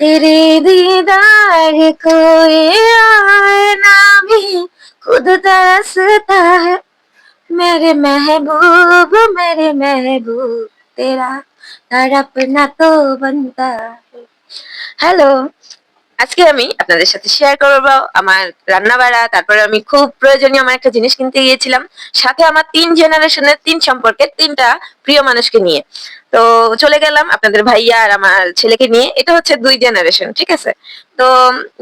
तेरे दीदार को ये आईना भी खुद तरसता है। मेरे महबूब तेरा तड़पना तो बनता है। হ্যালো, আজকে আমি আপনাদের সাথে শেয়ার করব আমার রান্নাবাড়া। তারপরে আমি খুব প্রয়োজনীয় আমার একটা জিনিস কিনতে গিয়েছিলাম। সাথে আমার ৩ জেনারেশনের ৩ সম্পর্কের ৩ টা প্রিয় মানুষকে নিয়ে। তো চলে গেলাম আপনাদের ভাইয়া আর আমার ছেলেকে নিয়ে। এটা হচ্ছে ২ জেনারেশন, ঠিক আছে? তো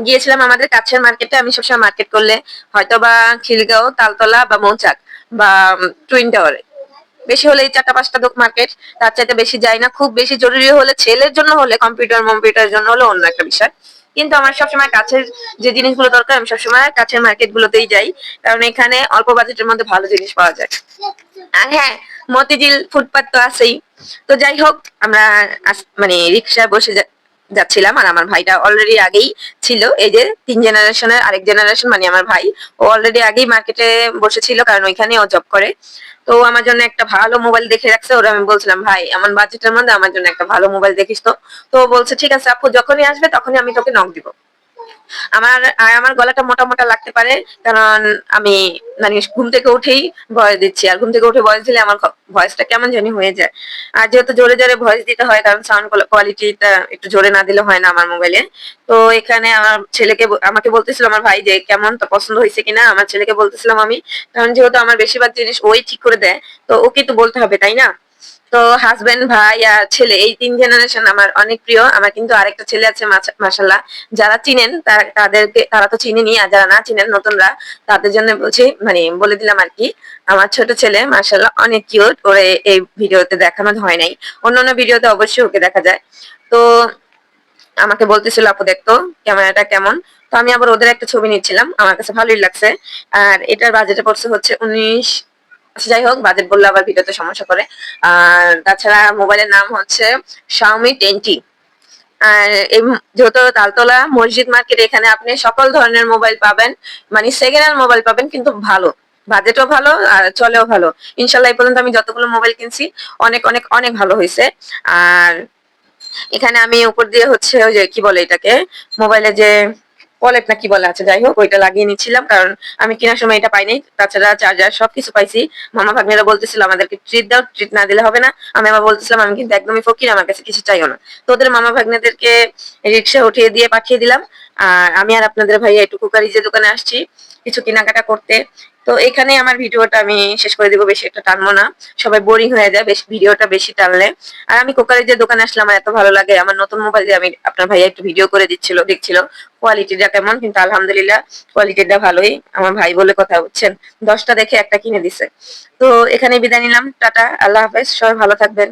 গিয়েছিলাম আমাদের কাছের মার্কেটে। আমি সবসময় মার্কেট করলে হয়তোবা খিলগাঁও, তালতলা বা মৌচাক বা টুইন টাওয়ারে। বেশি হলে ৪টা ৫টা মার্কেট, তার চাইতে বেশি যাই না। খুব বেশি জরুরি হলে ছেলের জন্য হলে কম্পিউটার জন্য হলে অন্য একটা বিষয়। কিন্তু আমার সবসময় কাছের যে জিনিসগুলো দরকার আমি সবসময় কাছের মার্কেট গুলোতেই যাই, কারণ এখানে অল্প বাজেটের মধ্যে ভালো জিনিস পাওয়া যায়। আর হ্যাঁ, মতিঝিল ফুটপাত তো আছেই। তো যাই হোক, আমরা মানে রিক্সায় বসে যাচ্ছিলাম, আর আমার ভাইটা অলরেডি আগেই ছিল। এই যে ৩ জেনারেশনের আরেক জেনারেশন মানে আমার ভাই, ও অলরেডি আগেই মার্কেটে বসেছিল, কারণ ওইখানে ও জব করে। তো আমার জন্য একটা ভালো মোবাইল দেখে রাখছে। ওরা আমি বলছিলাম, ভাই আমার বাজেটের মধ্যে আমার জন্য একটা ভালো মোবাইল দেখিস তো। তো বলছে ঠিক আছে আপু, যখনই আসবে তখনই আমি তোকে নক দিব। আমার গলাটা মোটা মোটা লাগতে পারে, কারণ আমি মানে ঘুম থেকে উঠেই ভয়েস দিচ্ছি, আর ঘুম থেকে উঠে ভয়েস দিলে আমার ভয়েসটা কেমন জানি হয়ে যায়। আর যেহেতু জোরে জোরে ভয়েস দিতে হয়, কারণ সাউন্ড কোয়ালিটিটা একটু জোরে না দিলে হয় না আমার মোবাইলে। তো এখানে আমার ছেলেকে আমাকে বলতেছিল আমার ভাই যে কেমন তো পছন্দ হয়েছে কিনা, আমার ছেলেকে বলতেছিলাম আমি, কারণ যেহেতু আমার বেশিরভাগ জিনিস ওই ঠিক করে দেয়, তো ওকে তো বলতে হবে তাই না। তো হাজবেন্ড, ভাই আর ছেলে, এই ৩ জেনারেশন আমার অনেক প্রিয়। আমার কিন্তু আরেকটা ছেলে আছে মাশাআল্লাহ, যারা চিনেন তারা তো চিনেনি, আর যারা না চিনেন নতুনরা তাদের জন্য বলছি, মানে বলে দিলাম আর কি। আমার ছোট ছেলে মাশাআল্লাহ অনেক কিউট, ওরে এই ভিডিওতে দেখানো হয় নাই, অন্যান্য ভিডিওতে অবশ্যই ওকে দেখা যায়। তো আমাকে বলতেছিল আপু দেখতো ক্যামেরাটা কেমন। তো আমি আবার ওদের একটা ছবি নিচ্ছিলাম, আমার কাছে ভালোই লাগছে। আর এটার বাজেটে পড়ছে হচ্ছে ১৯। আচ্ছা যাই হোক, বাজেট বললে আবার ভিডিওতে সমস্যা করে। আর তাছাড়া মোবাইলের নাম হচ্ছে Xiaomi 10T। আর এই যেহেতু তালতলা মসজিদ মার্কেট, এখানে আপনি সকল ধরনের মোবাইল পাবেন, মানে সেকেন্ড হ্যান্ড মোবাইল পাবেন, কিন্তু ভালো, বাজেটও ভালো আর চলেও ভালো। ইনশাল্লাহ এই পর্যন্ত আমি যতগুলো মোবাইল কিনছি অনেক অনেক অনেক ভালো হয়েছে। আর এখানে আমি উপর দিয়ে হচ্ছে ওই যে কি বলে এটাকে, মোবাইলে যে ওয়ালেট না কি বলে, আছে যাই হোক, ওইটা লাগিয়ে নিচ্ছিলাম, কারণ আমি কেনার সময় এটা পাইনি। তাছাড়া চার্জার সবকিছু পাইছি। মামা ভাগ্নেরা বলতেছিল আমাদেরকে ট্রিট দাও, ট্রিট না দিলে হবে না। আমি আবার বলতেছিলাম আমি কিন্তু একদমই ফকির, আমার কাছে কিছু চাইও না। তো ওদের মামা ভাগ্নেদেরকে রিক্সা উঠিয়ে দিয়ে পাঠিয়ে দিলাম। আর আমি আর আপনাদের ভাইয়া একটু কুকারিজের দোকানে আসছি কিছু কেনাকাটা করতে। তো এখানে আমার ভিডিওটা আমি শেষ করে দিব, বেশি একটা টানবো না, সবাই বোরিং হয়ে যায় বেশ ভিডিওটা বেশি টানলে। আর আমি কুকারিজের দোকানে আসলে আমার এত ভালো লাগে, আমার নতুন মোবাইল দিয়ে আমি আপনার ভাইয়া একটু ভিডিও করে দেখছিল কোয়ালিটিটা কেমন, কিন্তু আলহামদুলিল্লাহ কোয়ালিটিটা ভালোই। আমার ভাই বলে কথা, বুঝছেন, 10টা দেখে একটা কিনে দিছে। তো এখানে বিদায় নিলাম, টাটা, আল্লাহ হাফেজ, সবাই ভালো থাকবেন।